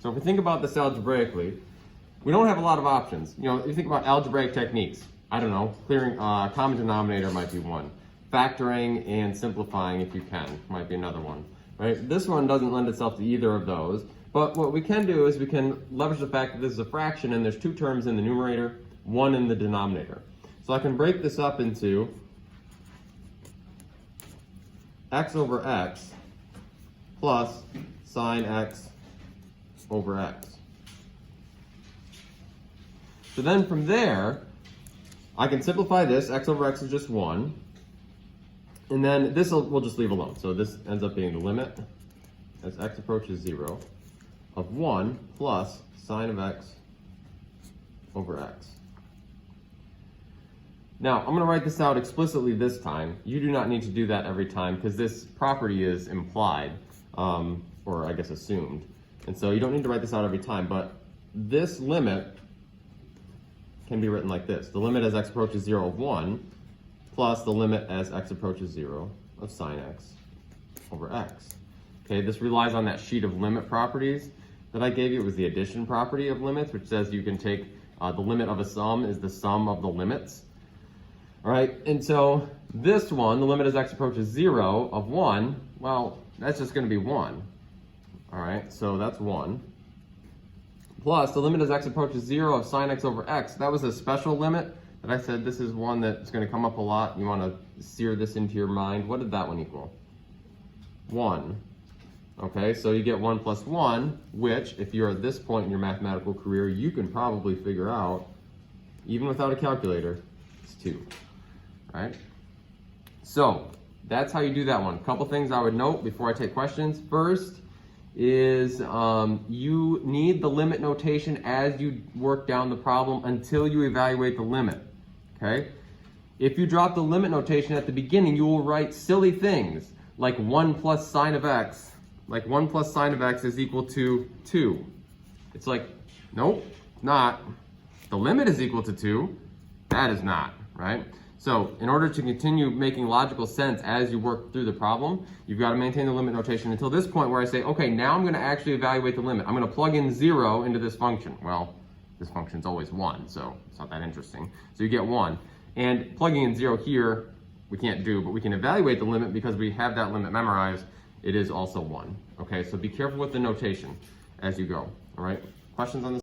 So if we think about this algebraically, we don't have a lot of options. You know, if you think about algebraic techniques, I don't know, clearing a common denominator might be one. Factoring and simplifying, if you can, might be another one, right? This one doesn't lend itself to either of those, but what we can do is we can leverage the fact that this is a fraction and there's two terms in the numerator, one in the denominator. So I can break this up into x over x plus sine x over x. So then from there, I can simplify this. X over x is just 1. And then this we'll just leave alone. So this ends up being the limit as x approaches 0 of 1 plus sine of x over x. Now, I'm going to write this out explicitly this time. You do not need to do that every time because this property is implied, or I guess assumed. And so you don't need to write this out every time, but this limit can be written like this. The limit as x approaches 0 of 1 plus the limit as x approaches 0 of sine x over x. Okay, this relies on that sheet of limit properties that I gave you. It was the addition property of limits, which says you can take the limit of a sum is the sum of the limits. All right, and so this one, the limit as x approaches 0 of 1, well, that's just going to be 1. All right, so that's 1. Plus the limit as x approaches 0 of sine x over x. That was a special limit that I said this is one that's going to come up a lot. You want to sear this into your mind. What did that one equal? 1. Okay, so you get 1 plus 1, which if you're at this point in your mathematical career, you can probably figure out, even without a calculator, it's 2. All right? So that's how you do that one. A couple things I would note before I take questions. First is you need the limit notation as you work down the problem until you evaluate the limit. Okay? If you drop the limit notation at the beginning, you will write silly things like 1 plus sine of x. Like 1 plus sine of x is equal to 2. It's like, nope, not. The limit is equal to 2. That is not, right? So in order to continue making logical sense as you work through the problem, you've got to maintain the limit notation until this point where I say, okay, now I'm going to actually evaluate the limit. I'm going to plug in 0 into this function. Well, this function's always 1, so it's not that interesting. So you get 1. And plugging in 0 here, we can't do, but we can evaluate the limit because we have that limit memorized. It is also 1. Okay, so be careful with the notation as you go. All right, questions on this?